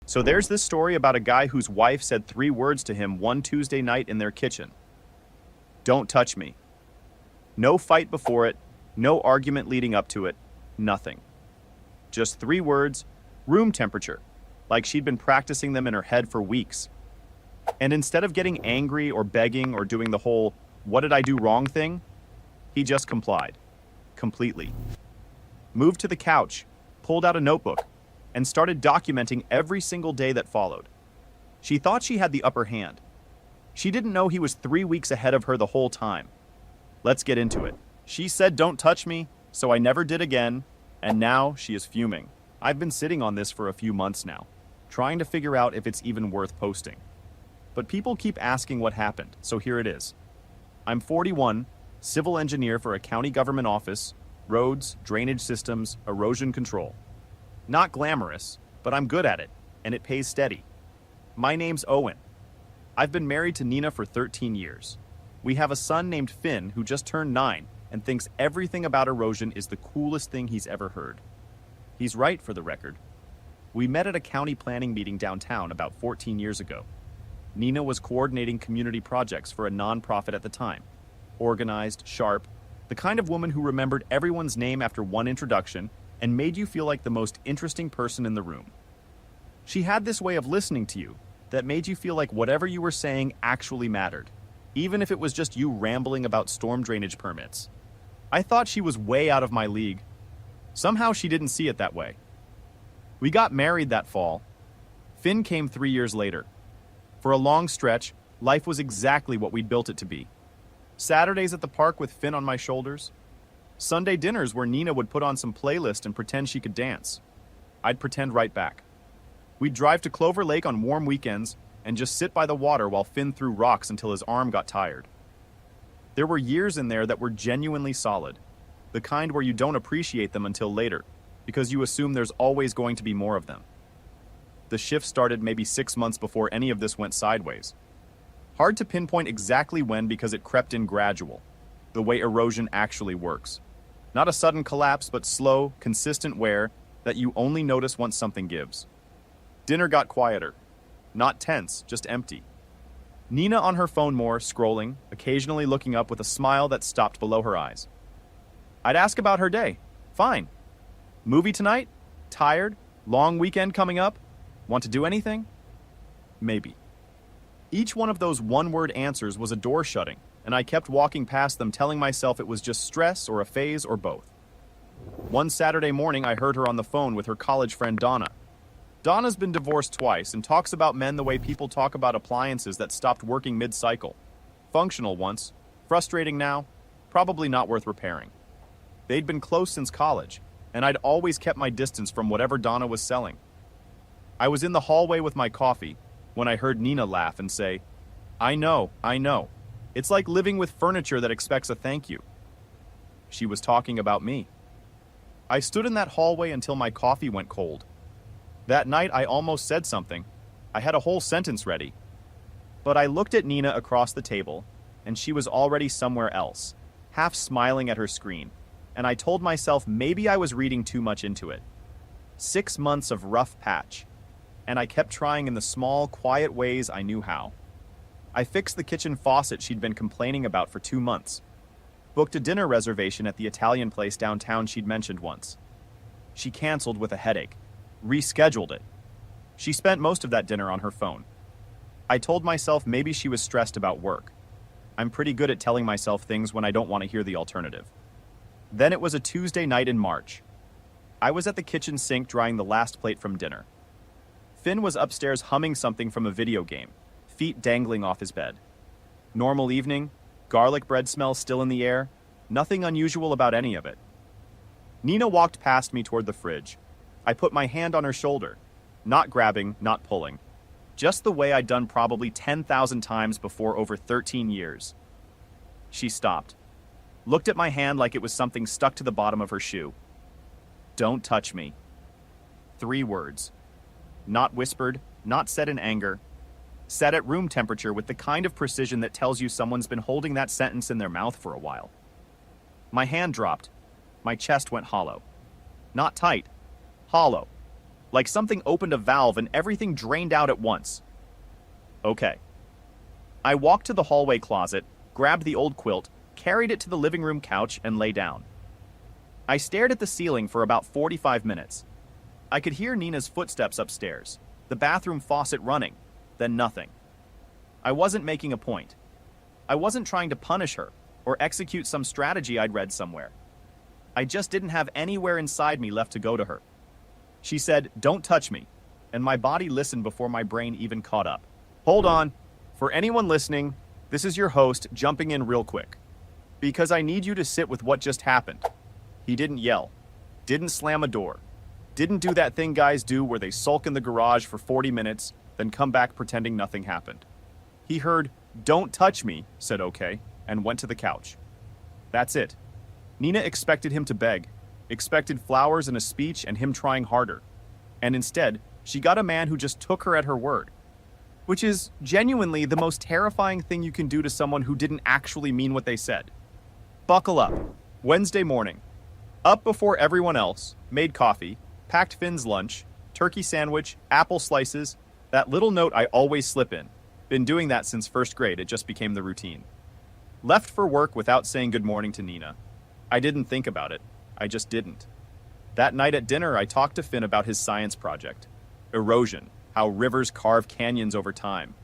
So there's this story about a guy whose wife said 3 words to him one Tuesday night in their kitchen. Don't touch me. No fight before it, no argument leading up to it, nothing. Just 3 words, room temperature, like she'd been practicing them in her head for weeks. And instead of getting angry or begging or doing the whole, what did I do wrong thing, he just complied. Completely. Moved to the couch, pulled out a notebook, and started documenting every single day that followed. She thought she had the upper hand. She didn't know he was 3 weeks ahead of her the whole time. Let's get into it. She said don't touch me, so I never did again, and now she is fuming. I've been sitting on this for a few months now, trying to figure out if it's even worth posting. But people keep asking what happened, so here it is. I'm 41, civil engineer for a county government office, roads, drainage systems, erosion control. Not glamorous, but I'm good at it, and it pays steady. My name's Owen. I've been married to Nina for 13 years. We have a son named Finn who just turned 9 and thinks everything about erosion is the coolest thing he's ever heard. He's right, for the record. We met at a county planning meeting downtown about 14 years ago. Nina was coordinating community projects for a nonprofit at the time. Organized, sharp, the kind of woman who remembered everyone's name after one introduction and made you feel like the most interesting person in the room. She had this way of listening to you that made you feel like whatever you were saying actually mattered, even if it was just you rambling about storm drainage permits. I thought she was way out of my league. Somehow she didn't see it that way. We got married that fall. Finn came 3 years later. For a long stretch, life was exactly what we'd built it to be. Saturdays at the park with Finn on my shoulders. Sunday dinners where Nina would put on some playlist and pretend she could dance. I'd pretend right back. We'd drive to Clover Lake on warm weekends and just sit by the water while Finn threw rocks until his arm got tired. There were years in there that were genuinely solid, the kind where you don't appreciate them until later, because you assume there's always going to be more of them. The shift started maybe 6 months before any of this went sideways. Hard to pinpoint exactly when because it crept in gradual, the way erosion actually works. Not a sudden collapse, but slow, consistent wear that you only notice once something gives. Dinner got quieter. Not tense, just empty. Nina on her phone more, scrolling, occasionally looking up with a smile that stopped below her eyes. I'd ask about her day. Fine. Movie tonight? Tired? Long weekend coming up? Want to do anything? Maybe. Each one of those one-word answers was a door shutting, and I kept walking past them telling myself it was just stress or a phase or both. One Saturday morning, I heard her on the phone with her college friend Donna. Donna's been divorced twice and talks about men the way people talk about appliances that stopped working mid-cycle. Functional once, frustrating now, probably not worth repairing. They'd been close since college, and I'd always kept my distance from whatever Donna was selling. I was in the hallway with my coffee when I heard Nina laugh and say, I know. It's like living with furniture that expects a thank you. She was talking about me. I stood in that hallway until my coffee went cold. That night I almost said something. I had a whole sentence ready. But I looked at Nina across the table, and she was already somewhere else, half smiling at her screen, and I told myself maybe I was reading too much into it. 6 months of rough patch, and I kept trying in the small, quiet ways I knew how. I fixed the kitchen faucet she'd been complaining about for 2 months. Booked a dinner reservation at the Italian place downtown she'd mentioned once. She canceled with a headache. Rescheduled it. She spent most of that dinner on her phone. I told myself maybe she was stressed about work. I'm pretty good at telling myself things when I don't want to hear the alternative. Then it was a Tuesday night in March. I was at the kitchen sink drying the last plate from dinner. Finn was upstairs humming something from a video game, feet dangling off his bed. Normal evening, garlic bread smell still in the air, nothing unusual about any of it. Nina walked past me toward the fridge. I put my hand on her shoulder, not grabbing, not pulling. Just the way I'd done probably 10,000 times before over 13 years. She stopped, looked at my hand like it was something stuck to the bottom of her shoe. Don't touch me. 3 words. Not whispered, not said in anger. Said at room temperature with the kind of precision that tells you someone's been holding that sentence in their mouth for a while. My hand dropped. My chest went hollow. Not tight. Hollow. Like something opened a valve and everything drained out at once. Okay. I walked to the hallway closet, grabbed the old quilt, carried it to the living room couch, and lay down. I stared at the ceiling for about 45 minutes. I could hear Nina's footsteps upstairs, the bathroom faucet running, then nothing. I wasn't making a point. I wasn't trying to punish her or execute some strategy I'd read somewhere. I just didn't have anywhere inside me left to go to her. She said, "Don't touch me," and my body listened before my brain even caught up. Hold on. For anyone listening, this is your host jumping in real quick. Because I need you to sit with what just happened. He didn't yell, didn't slam a door, didn't do that thing guys do where they sulk in the garage for 40 minutes, then come back pretending nothing happened. He heard, "Don't touch me," said okay, and went to the couch. That's it. Nina expected him to beg, expected flowers and a speech and him trying harder. And instead, she got a man who just took her at her word. Which is genuinely the most terrifying thing you can do to someone who didn't actually mean what they said. Buckle up. Wednesday morning. Up before everyone else, made coffee, packed Finn's lunch, turkey sandwich, apple slices, that little note I always slip in. Been doing that since first grade, it just became the routine. Left for work without saying good morning to Nina. I didn't think about it. I just didn't. That night at dinner, I talked to Finn about his science project. Erosion, how rivers carve canyons over time.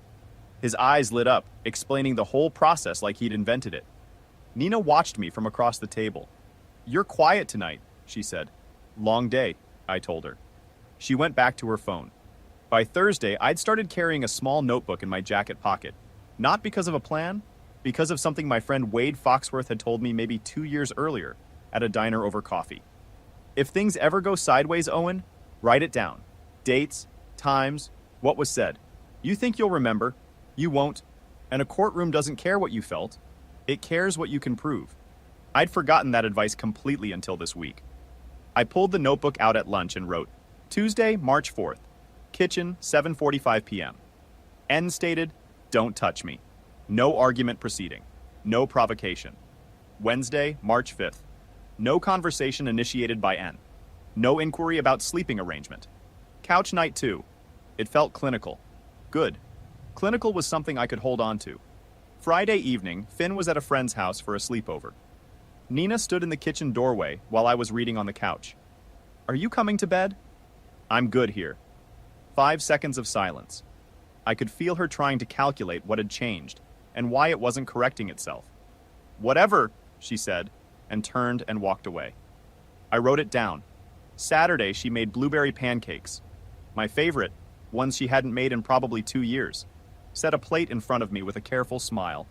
His eyes lit up, explaining the whole process like he'd invented it. Nina watched me from across the table. "You're quiet tonight," she said. "Long day," I told her. She went back to her phone. By Thursday, I'd started carrying a small notebook in my jacket pocket. Not because of a plan, because of something my friend Wade Foxworth had told me maybe 2 years earlier at a diner over coffee. If things ever go sideways, Owen, write it down. Dates, times, what was said. You think you'll remember. You won't. And a courtroom doesn't care what you felt. It cares what you can prove. I'd forgotten that advice completely until this week. I pulled the notebook out at lunch and wrote, Tuesday, March 4th, kitchen, 7:45 p.m. N stated, "Don't touch me. No argument proceeding. No provocation." Wednesday, March 5th. No conversation initiated by N. No inquiry about sleeping arrangement. Couch night 2. It felt clinical. Good. Clinical was something I could hold on to. Friday evening, Finn was at a friend's house for a sleepover. Nina stood in the kitchen doorway while I was reading on the couch. "Are you coming to bed?" "I'm good here." 5 seconds of silence. I could feel her trying to calculate what had changed and why it wasn't correcting itself. "Whatever," she said, and turned and walked away. I wrote it down. Saturday, she made blueberry pancakes. My favorite, ones she hadn't made in probably 2 years. Set a plate in front of me with a careful smile.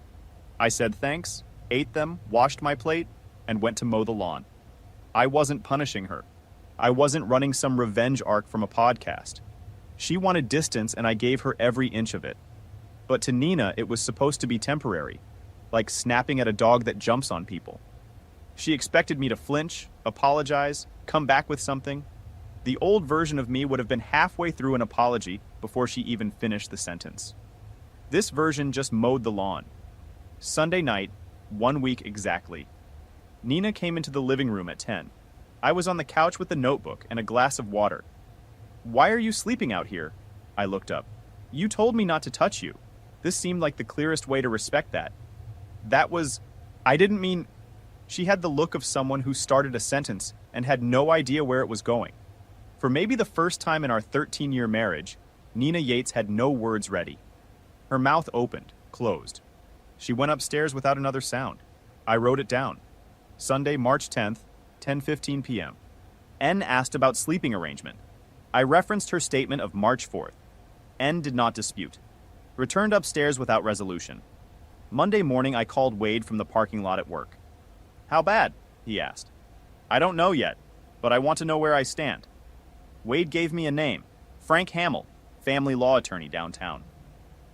I said thanks, ate them, washed my plate, and went to mow the lawn. I wasn't punishing her. I wasn't running some revenge arc from a podcast. She wanted distance and I gave her every inch of it. But to Nina, it was supposed to be temporary, like snapping at a dog that jumps on people. She expected me to flinch, apologize, come back with something. The old version of me would have been halfway through an apology before she even finished the sentence. This version just mowed the lawn. Sunday night, 1 week exactly. Nina came into the living room at 10. I was on the couch with a notebook and a glass of water. "Why are you sleeping out here?" I looked up. "You told me not to touch you." This seemed like the clearest way to respect that. I didn't mean... She had the look of someone who started a sentence and had no idea where it was going. For maybe the first time in our 13-year marriage, Nina Yates had no words ready. Her mouth opened, closed. She went upstairs without another sound. I wrote it down. Sunday, March 10th, 10:15 p.m. N asked about sleeping arrangement. I referenced her statement of March 4th. N did not dispute. Returned upstairs without resolution. Monday morning, I called Wade from the parking lot at work. "How bad?" he asked. "I don't know yet, but I want to know where I stand." Wade gave me a name, Frank Hamill, family law attorney downtown.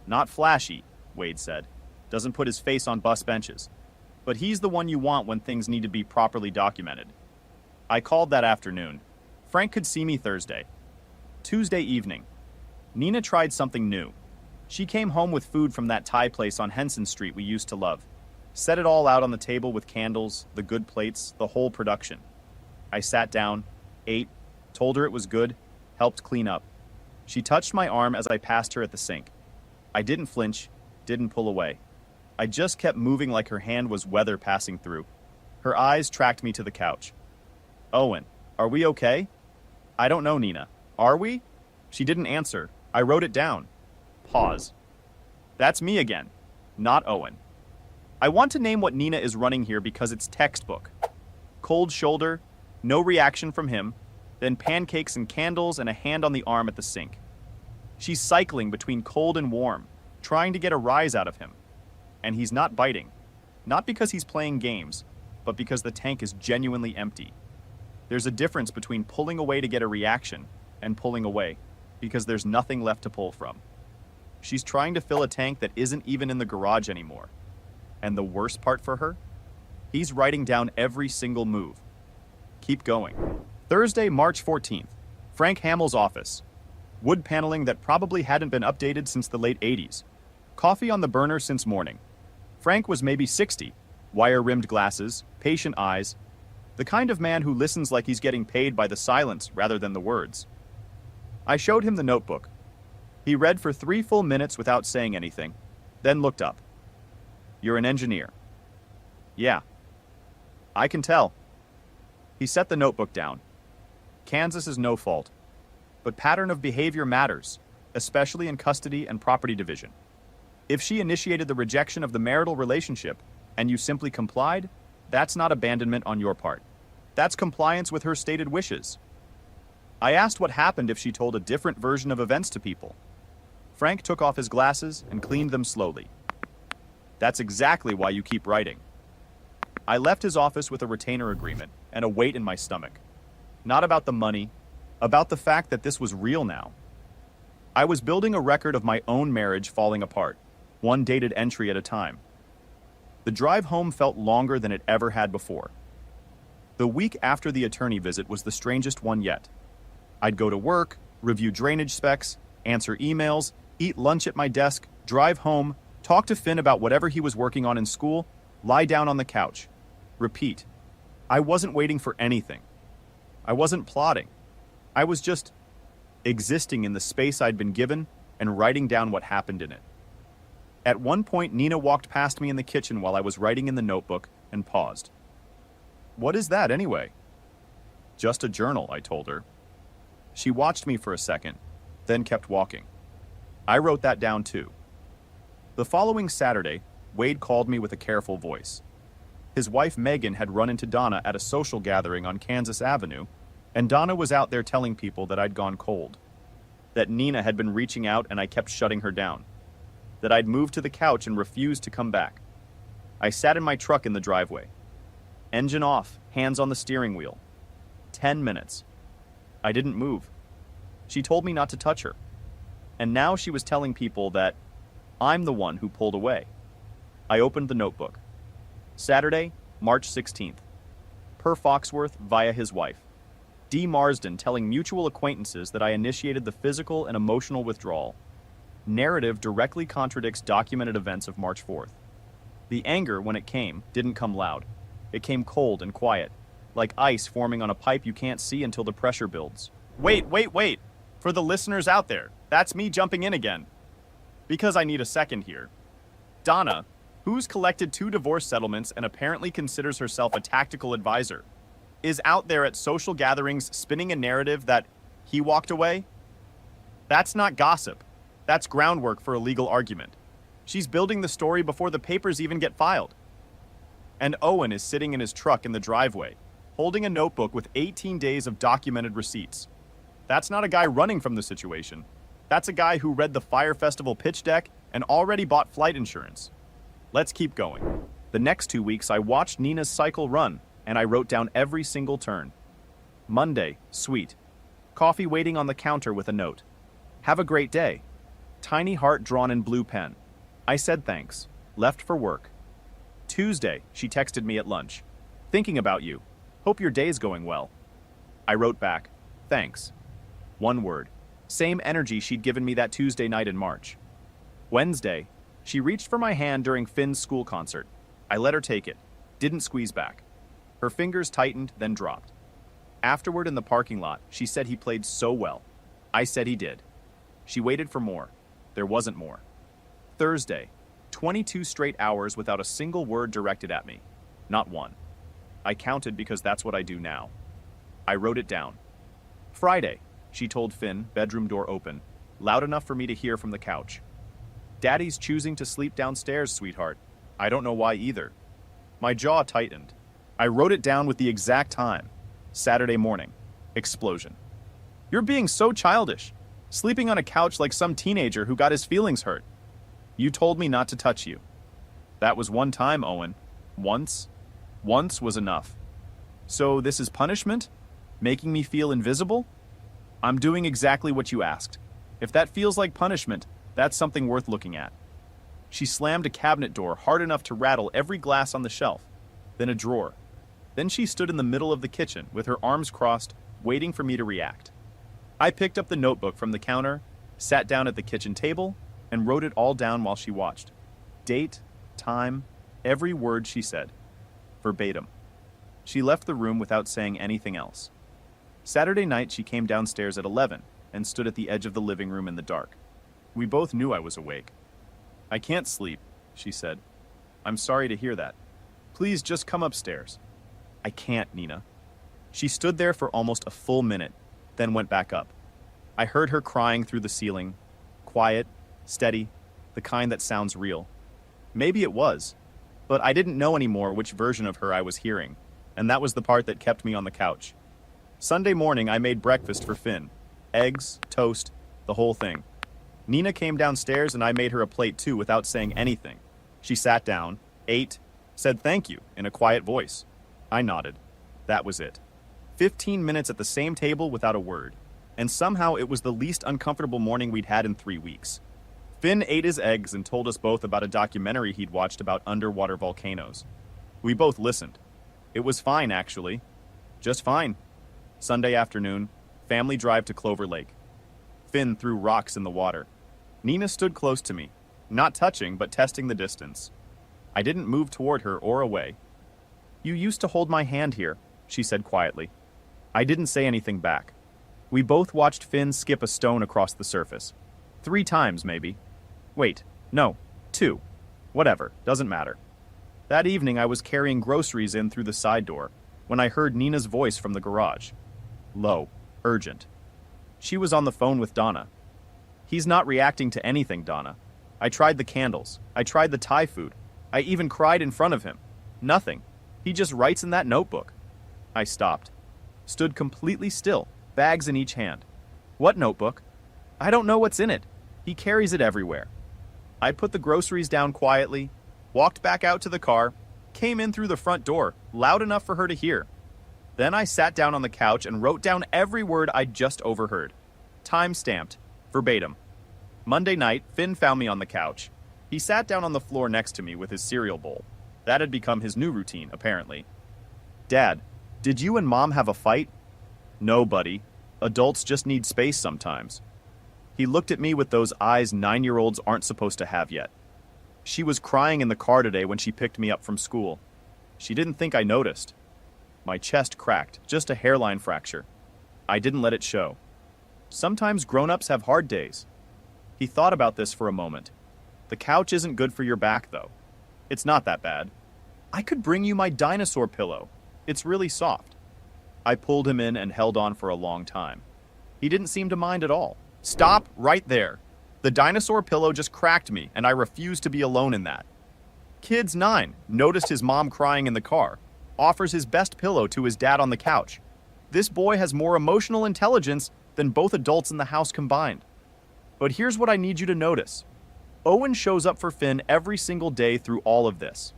"Not flashy," Wade said. "Doesn't put his face on bus benches. But he's the one you want when things need to be properly documented." I called that afternoon. Frank could see me Thursday. Tuesday evening. Nina tried something new. She came home with food from that Thai place on Henson Street we used to love. Set it all out on the table with candles, the good plates, the whole production. I sat down, ate, told her it was good, helped clean up. She touched my arm as I passed her at the sink. I didn't flinch, didn't pull away. I just kept moving like her hand was weather passing through. Her eyes tracked me to the couch. Owen, are we okay? I don't know, Nina. Are we? She didn't answer. I wrote it down. Pause. That's me again, not Owen. I want to name what Nina is running here because it's textbook. Cold shoulder, no reaction from him, then pancakes and candles and a hand on the arm at the sink. She's cycling between cold and warm, trying to get a rise out of him. And he's not biting. Not because he's playing games, but because the tank is genuinely empty. There's a difference between pulling away to get a reaction and pulling away because there's nothing left to pull from. She's trying to fill a tank that isn't even in the garage anymore. And the worst part for her? He's writing down every single move. Keep going. Thursday, March 14th. Frank Hamill's office. Wood paneling that probably hadn't been updated since the late 80s. Coffee on the burner since morning. Frank was maybe 60. Wire-rimmed glasses, patient eyes. The kind of man who listens like he's getting paid by the silence rather than the words. I showed him the notebook. He read for 3 full minutes without saying anything, then looked up. You're an engineer. Yeah. I can tell. He set the notebook down. Kansas is no fault. But pattern of behavior matters, especially in custody and property division. If she initiated the rejection of the marital relationship and you simply complied, that's not abandonment on your part. That's compliance with her stated wishes. I asked what happened if she told a different version of events to people. Frank took off his glasses and cleaned them slowly. That's exactly why you keep writing. I left his office with a retainer agreement and a weight in my stomach. Not about the money, about the fact that this was real now. I was building a record of my own marriage falling apart, one dated entry at a time. The drive home felt longer than it ever had before. The week after the attorney visit was the strangest one yet. I'd go to work, review drainage specs, answer emails, eat lunch at my desk, drive home, talk to Finn about whatever he was working on in school, lie down on the couch. Repeat. I wasn't waiting for anything. I wasn't plotting. I was just existing in the space I'd been given and writing down what happened in it. At one point, Nina walked past me in the kitchen while I was writing in the notebook and paused. What is that anyway? Just a journal, I told her. She watched me for a second, then kept walking. I wrote that down too. The following Saturday, Wade called me with a careful voice. His wife Megan had run into Donna at a social gathering on Kansas Avenue, and Donna was out there telling people that I'd gone cold. That Nina had been reaching out and I kept shutting her down. That I'd moved to the couch and refused to come back. I sat in my truck in the driveway. Engine off, hands on the steering wheel. 10 minutes. I didn't move. She told me not to touch her. And now she was telling people that I'm the one who pulled away. I opened the notebook. Saturday, March 16th. Per Foxworth via his wife. D. Marsden telling mutual acquaintances that I initiated the physical and emotional withdrawal. Narrative directly contradicts documented events of March 4th. The anger, when it came, didn't come loud. It came cold and quiet, like ice forming on a pipe you can't see until the pressure builds. Wait. For the listeners out there, that's me jumping in again. Because I need a second here. Donna, who's collected 2 divorce settlements and apparently considers herself a tactical advisor, is out there at social gatherings spinning a narrative that he walked away? That's not gossip. That's groundwork for a legal argument. She's building the story before the papers even get filed. And Owen is sitting in his truck in the driveway, holding a notebook with 18 days of documented receipts. That's not a guy running from the situation. That's a guy who read the Fire Festival pitch deck and already bought flight insurance. Let's keep going. The next 2 weeks, I watched Nina's cycle run, and I wrote down every single turn. Monday, sweet. Coffee waiting on the counter with a note. Have a great day. Tiny heart drawn in blue pen. I said thanks. Left for work. Tuesday, she texted me at lunch. Thinking about you. Hope your day's going well. I wrote back. Thanks. One word. Same energy she'd given me that Tuesday night in March. Wednesday, she reached for my hand during Finn's school concert. I let her take it. Didn't squeeze back. Her fingers tightened, then dropped. Afterward in the parking lot, she said he played so well. I said he did. She waited for more. There wasn't more. Thursday, 22 straight hours without a single word directed at me. Not one. I counted because that's what I do now. I wrote it down. Friday, she told Finn, bedroom door open, loud enough for me to hear from the couch. Daddy's choosing to sleep downstairs, sweetheart. I don't know why either. My jaw tightened. I wrote it down with the exact time. Saturday morning. Explosion. You're being so childish. Sleeping on a couch like some teenager who got his feelings hurt. You told me not to touch you. That was one time, Owen. Once. Once was enough. So this is punishment? Making me feel invisible? I'm doing exactly what you asked. If that feels like punishment, that's something worth looking at. She slammed a cabinet door hard enough to rattle every glass on the shelf, then a drawer. Then she stood in the middle of the kitchen with her arms crossed, waiting for me to react. I picked up the notebook from the counter, sat down at the kitchen table, and wrote it all down while she watched. Date, time, every word she said. Verbatim. She left the room without saying anything else. Saturday night, she came downstairs at 11 and stood at the edge of the living room in the dark. We both knew I was awake. I can't sleep, she said. I'm sorry to hear that. Please just come upstairs. I can't, Nina. She stood there for almost a full minute, then went back up. I heard her crying through the ceiling. Quiet, steady, the kind that sounds real. Maybe it was, but I didn't know anymore which version of her I was hearing, and that was the part that kept me on the couch. Sunday morning, I made breakfast for Finn. Eggs, toast, the whole thing. Nina came downstairs and I made her a plate too without saying anything. She sat down, ate, said thank you in a quiet voice. I nodded. That was it. 15 minutes at the same table without a word. And somehow it was the least uncomfortable morning we'd had in 3 weeks. Finn ate his eggs and told us both about a documentary he'd watched about underwater volcanoes. We both listened. It was fine, actually. Just fine. Sunday afternoon, family drive to Clover Lake. Finn threw rocks in the water. Nina stood close to me, not touching, but testing the distance. I didn't move toward her or away. You used to hold my hand here, she said quietly. I didn't say anything back. We both watched Finn skip a stone across the surface. 3 times, maybe. Wait, no, 2. Whatever, doesn't matter. That evening I was carrying groceries in through the side door when I heard Nina's voice from the garage. Low, urgent. She was on the phone with Donna. He's not reacting to anything, Donna. I tried the candles. I tried the Thai food. I even cried in front of him. Nothing. He just writes in that notebook. I stopped. Stood completely still, bags in each hand. What notebook? I don't know what's in it. He carries it everywhere. I put the groceries down quietly, walked back out to the car, came in through the front door, loud enough for her to hear. Then I sat down on the couch and wrote down every word I'd just overheard. Time-stamped, verbatim. Monday night, Finn found me on the couch. He sat down on the floor next to me with his cereal bowl. That had become his new routine, apparently. Dad, did you and Mom have a fight? No, buddy. Adults just need space sometimes. He looked at me with those eyes 9-year-olds aren't supposed to have yet. She was crying in the car today when she picked me up from school. She didn't think I noticed. My chest cracked, just a hairline fracture. I didn't let it show. Sometimes grown-ups have hard days. He thought about this for a moment. The couch isn't good for your back, though. It's not that bad. I could bring you my dinosaur pillow. It's really soft. I pulled him in and held on for a long time. He didn't seem to mind at all. Stop right there. The dinosaur pillow just cracked me, and I refuse to be alone in that. Kid's 9, noticed his mom crying in the car, offers his best pillow to his dad on the couch. This boy has more emotional intelligence than both adults in the house combined. But here's what I need you to notice. Owen shows up for Finn every single day through all of this.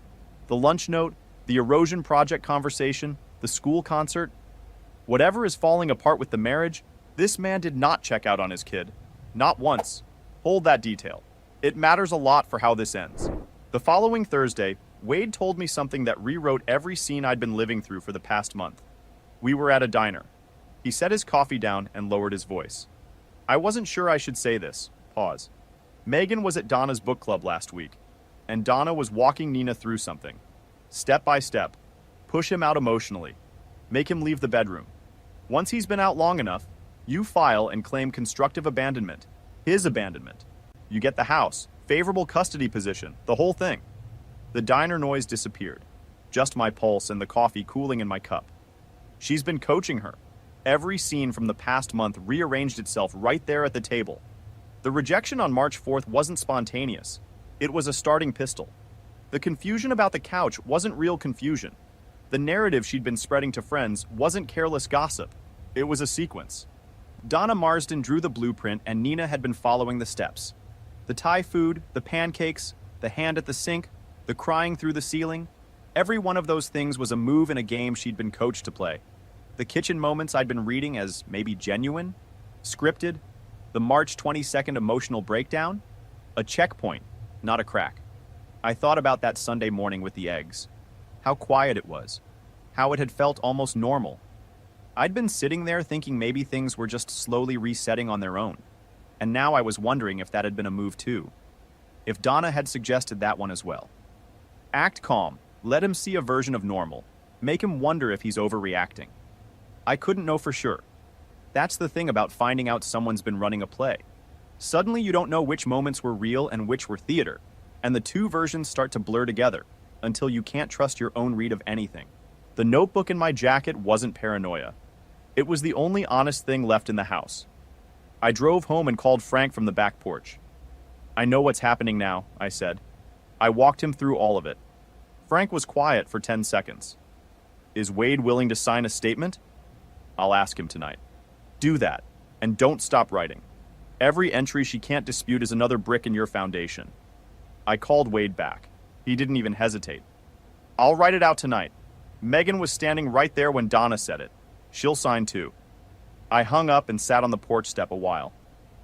The lunch note, the erosion project conversation, the school concert. Whatever is falling apart with the marriage, this man did not check out on his kid. Not once. Hold that detail. It matters a lot for how this ends. The following Thursday, Wade told me something that rewrote every scene I'd been living through for the past month. We were at a diner. He set his coffee down and lowered his voice. I wasn't sure I should say this. Pause. Megan was at Donna's book club last week, and Donna was walking Nina through something. Step by step. Push him out emotionally. Make him leave the bedroom. Once he's been out long enough, You file and claim constructive abandonment. His abandonment. You get the house, favorable custody position, the whole thing. The diner noise disappeared. Just my pulse and the coffee cooling in my cup. She's been coaching her. Every scene from the past month rearranged itself right there at the table. The rejection on March 4th wasn't spontaneous. It was a starting pistol. The confusion about the couch wasn't real confusion. The narrative she'd been spreading to friends wasn't careless gossip. It was a sequence. Donna Marsden drew the blueprint and Nina had been following the steps. The Thai food, the pancakes, the hand at the sink, the crying through the ceiling. Every one of those things was a move in a game she'd been coached to play. The kitchen moments I'd been reading as maybe genuine, scripted, the March 22nd emotional breakdown, a checkpoint, not a crack. I thought about that Sunday morning with the eggs. How quiet it was. How it had felt almost normal. I'd been sitting there thinking maybe things were just slowly resetting on their own. And now I was wondering if that had been a move too. If Donna had suggested that one as well. Act calm. Let him see a version of normal. Make him wonder if he's overreacting. I couldn't know for sure. That's the thing about finding out someone's been running a play. Suddenly you don't know which moments were real and which were theater, and the two versions start to blur together until you can't trust your own read of anything. The notebook in my jacket wasn't paranoia. It was the only honest thing left in the house. I drove home and called Frank from the back porch. I know what's happening now, I said. I walked him through all of it. Frank was quiet for 10 seconds. Is Wade willing to sign a statement? I'll ask him tonight. Do that, and don't stop writing. Every entry she can't dispute is another brick in your foundation. I called Wade back. He didn't even hesitate. I'll write it out tonight. Megan was standing right there when Donna said it. She'll sign too. I hung up and sat on the porch step a while.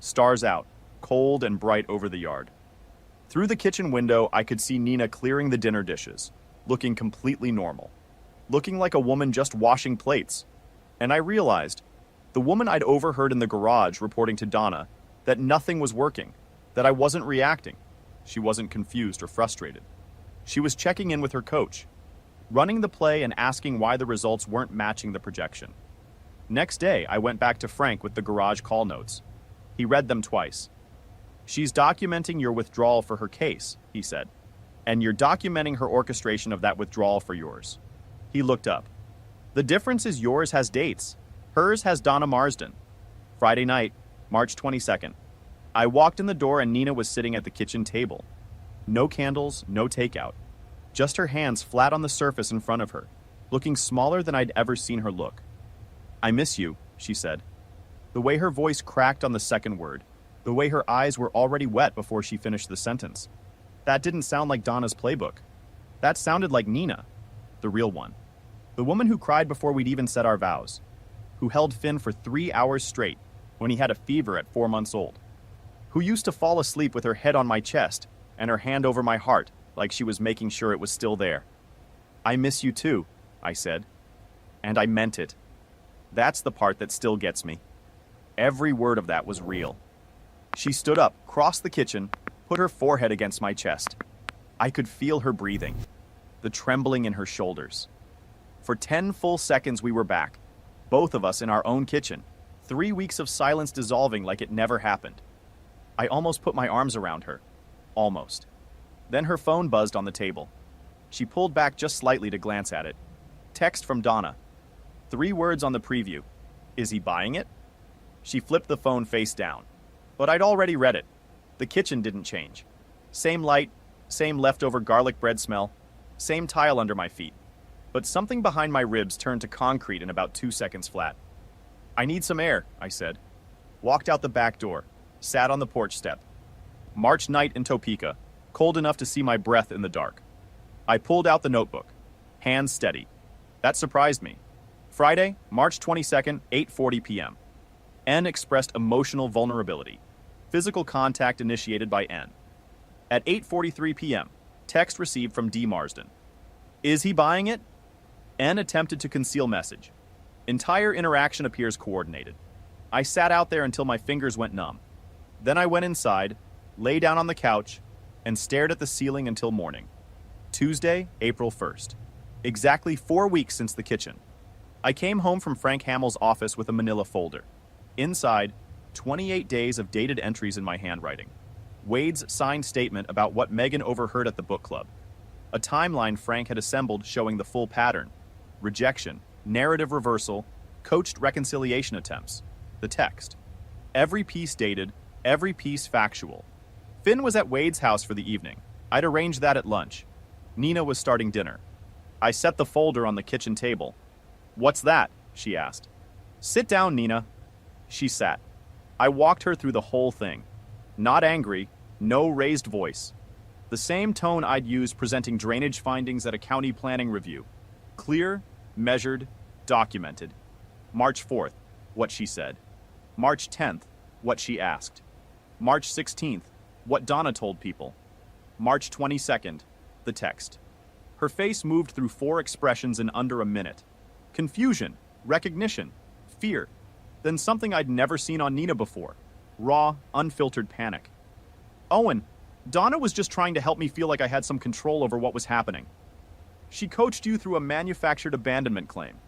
Stars out, cold and bright over the yard. Through the kitchen window, I could see Nina clearing the dinner dishes, looking completely normal. Looking like a woman just washing plates. And I realized, the woman I'd overheard in the garage reporting to Donna, that nothing was working, that I wasn't reacting. She wasn't confused or frustrated. She was checking in with her coach, running the play and asking why the results weren't matching the projection. Next day, I went back to Frank with the garage call notes. He read them twice. She's documenting your withdrawal for her case, he said, and you're documenting her orchestration of that withdrawal for yours. He looked up. The difference is yours has dates. Hers has Donna Marsden. Friday night, March 22nd. I walked in the door and Nina was sitting at the kitchen table. No candles, no takeout. Just her hands flat on the surface in front of her, looking smaller than I'd ever seen her look. I miss you, she said. The way her voice cracked on the second word, the way her eyes were already wet before she finished the sentence. That didn't sound like Donna's playbook. That sounded like Nina, the real one. The woman who cried before we'd even said our vows. Who held Finn for 3 hours straight when he had a fever at 4 months old. Who used to fall asleep with her head on my chest and her hand over my heart like she was making sure it was still there. I miss you too, I said. And I meant it. That's the part that still gets me. Every word of that was real. She stood up, crossed the kitchen, put her forehead against my chest. I could feel her breathing, the trembling in her shoulders. For 10 full seconds we were back, both of us in our own kitchen, 3 weeks of silence dissolving like it never happened. I almost put my arms around her. Almost. Then her phone buzzed on the table. She pulled back just slightly to glance at it. Text from Donna. 3 words on the preview. Is he buying it? She flipped the phone face down. But I'd already read it. The kitchen didn't change. Same light, same leftover garlic bread smell, same tile under my feet. But something behind my ribs turned to concrete in about 2 seconds flat. I need some air, I said. Walked out the back door, sat on the porch step. March night in Topeka, cold enough to see my breath in the dark. I pulled out the notebook, hands steady. That surprised me. Friday, March 22nd, 8:40 p.m. N expressed emotional vulnerability. Physical contact initiated by N. At 8:43 p.m., text received from D. Marsden. Is he buying it? N attempted to conceal message. Entire interaction appears coordinated. I sat out there until my fingers went numb. Then I went inside, lay down on the couch, and stared at the ceiling until morning. Tuesday, April 1st. Exactly 4 weeks since the kitchen. I came home from Frank Hamill's office with a manila folder. Inside, 28 days of dated entries in my handwriting. Wade's signed statement about what Megan overheard at the book club. A timeline Frank had assembled showing the full pattern. Rejection, narrative reversal, coached reconciliation attempts. The text. Every piece dated, every piece factual. Finn was at Wade's house for the evening. I'd arranged that at lunch. Nina was starting dinner. I set the folder on the kitchen table. "What's that?" she asked. "Sit down, Nina." She sat. I walked her through the whole thing. Not angry, no raised voice. The same tone I'd used presenting drainage findings at a county planning review. Clear, measured, documented. March 4th, what she said. March 10th, what she asked. March 16th, what Donna told people. March 22nd, the text. Her face moved through 4 expressions in under a minute. Confusion, recognition, fear, then something I'd never seen on Nina before. Raw, unfiltered panic. "Owen, Donna was just trying to help me feel like I had some control over what was happening. She coached you through a manufactured abandonment claim.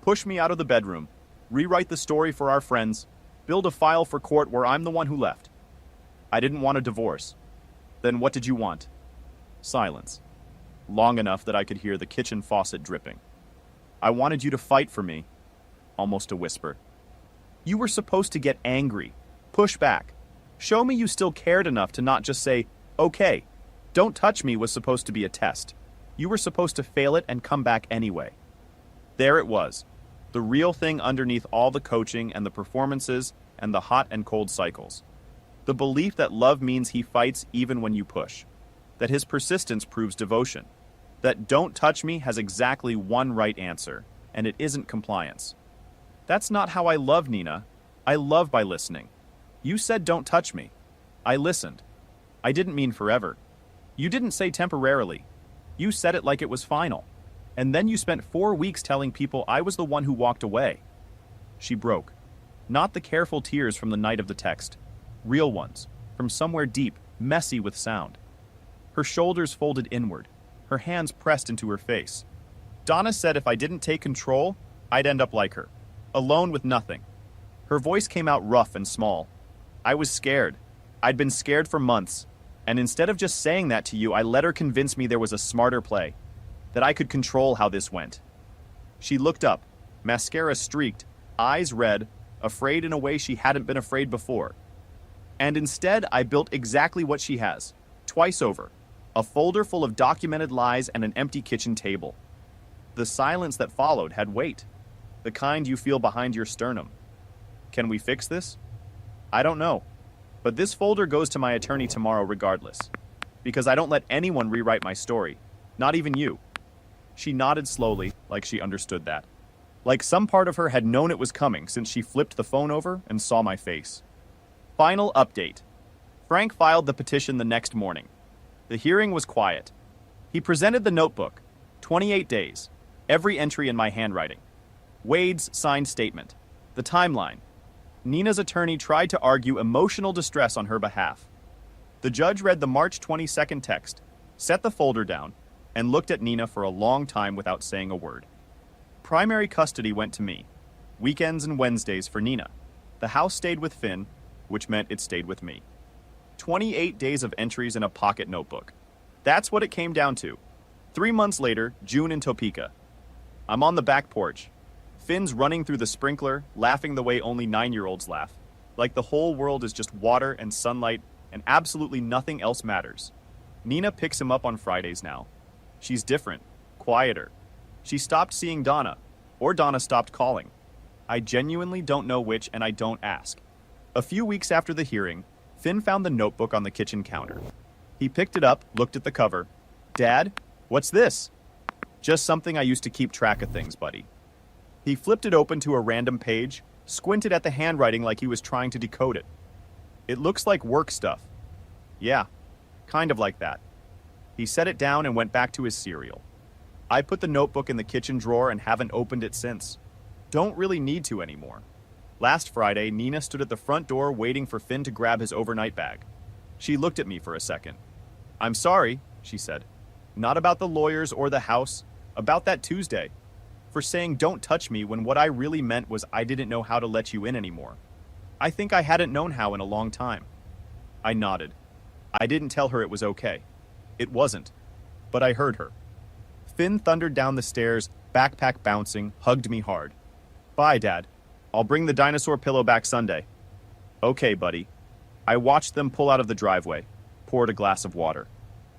Push me out of the bedroom, rewrite the story for our friends, build a file for court where I'm the one who left. I didn't want a divorce. Then what did you want?" Silence. Long enough that I could hear the kitchen faucet dripping. "I wanted you to fight for me." Almost a whisper. "You were supposed to get angry, push back, show me you still cared enough to not just say, 'Okay, don't touch me' was supposed to be a test. You were supposed to fail it and come back anyway." There it was, the real thing underneath all the coaching and the performances and the hot and cold cycles. The belief that love means he fights even when you push, that his persistence proves devotion, that "don't touch me" has exactly one right answer, and it isn't compliance. That's not how I love, Nina. I love by listening. You said "don't touch me." I listened. I didn't mean forever. You didn't say temporarily. You said it like it was final. And then you spent 4 weeks telling people I was the one who walked away. She broke. Not the careful tears from the night of the text. Real ones, from somewhere deep, messy with sound. Her shoulders folded inward, her hands pressed into her face. Donna said if I didn't take control, I'd end up like her, alone with nothing. Her voice came out rough and small. I was scared. I'd been scared for months, and instead of just saying that to you, I let her convince me there was a smarter play, that I could control how this went. She looked up, mascara streaked, eyes red, afraid in a way she hadn't been afraid before. And instead, I built exactly what she has, twice over, a folder full of documented lies and an empty kitchen table. The silence that followed had weight, the kind you feel behind your sternum. Can we fix this? I don't know, but this folder goes to my attorney tomorrow regardless, because I don't let anyone rewrite my story, not even you. She nodded slowly, like she understood that. Like some part of her had known it was coming since she flipped the phone over and saw my face. Final update. Frank filed the petition the next morning. The hearing was quiet. He presented the notebook, 28 days, every entry in my handwriting. Wade's signed statement, the timeline. Nina's attorney tried to argue emotional distress on her behalf. The judge read the March 22nd text, set the folder down, and looked at Nina for a long time without saying a word. Primary custody went to me. Weekends and Wednesdays for Nina. The house stayed with Finn, which meant it stayed with me. 28 days of entries in a pocket notebook. That's what it came down to. 3 months later, June in Topeka. I'm on the back porch. Finn's running through the sprinkler, laughing the way only 9-year-olds laugh. Like the whole world is just water and sunlight, and absolutely nothing else matters. Nina picks him up on Fridays now. She's different, quieter. She stopped seeing Donna, or Donna stopped calling. I genuinely don't know which, and I don't ask. A few weeks after the hearing, Finn found the notebook on the kitchen counter. He picked it up, looked at the cover. "Dad, what's this?" "Just something I used to keep track of things, buddy." He flipped it open to a random page, squinted at the handwriting like he was trying to decode it. "It looks like work stuff." "Yeah, kind of like that." He set it down and went back to his cereal. I put the notebook in the kitchen drawer and haven't opened it since. Don't really need to anymore. Last Friday, Nina stood at the front door waiting for Finn to grab his overnight bag. She looked at me for a second. "I'm sorry," she said. "Not about the lawyers or the house, about that Tuesday. For saying 'don't touch me' when what I really meant was I didn't know how to let you in anymore. I think I hadn't known how in a long time. I nodded. I didn't tell her it was okay. It wasn't. But I heard her. Finn thundered down the stairs, backpack bouncing, hugged me hard. Bye, Dad. I'll bring the dinosaur pillow back Sunday. Okay, buddy. I watched them pull out of the driveway, poured a glass of water.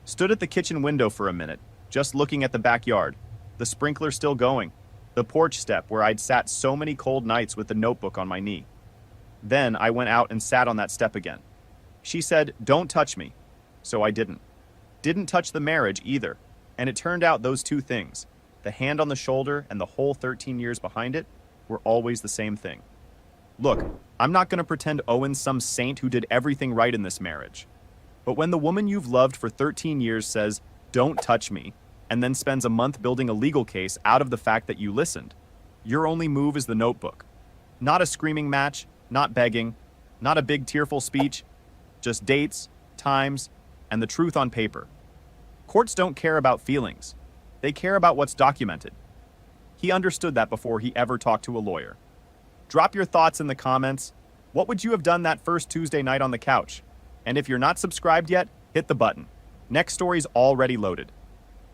Stood at the kitchen window for a minute, just looking at the backyard. The sprinkler still going. The porch step where I'd sat so many cold nights with the notebook on my knee. Then I went out and sat on that step again. She said, "Don't touch me." So I didn't. Didn't touch the marriage either. And it turned out those two things, the hand on the shoulder and the whole 13 years behind it, were always the same thing. Look, I'm not going to pretend Owen's some saint who did everything right in this marriage. But when the woman you've loved for 13 years says, "Don't touch me," and then spends a month building a legal case out of the fact that you listened, your only move is the notebook. Not a screaming match, not begging, not a big tearful speech, just dates, times, and the truth on paper. Courts don't care about feelings. They care about what's documented. He understood that before he ever talked to a lawyer. Drop your thoughts in the comments. What would you have done that first Tuesday night on the couch? And if you're not subscribed yet, hit the button. Next story's already loaded.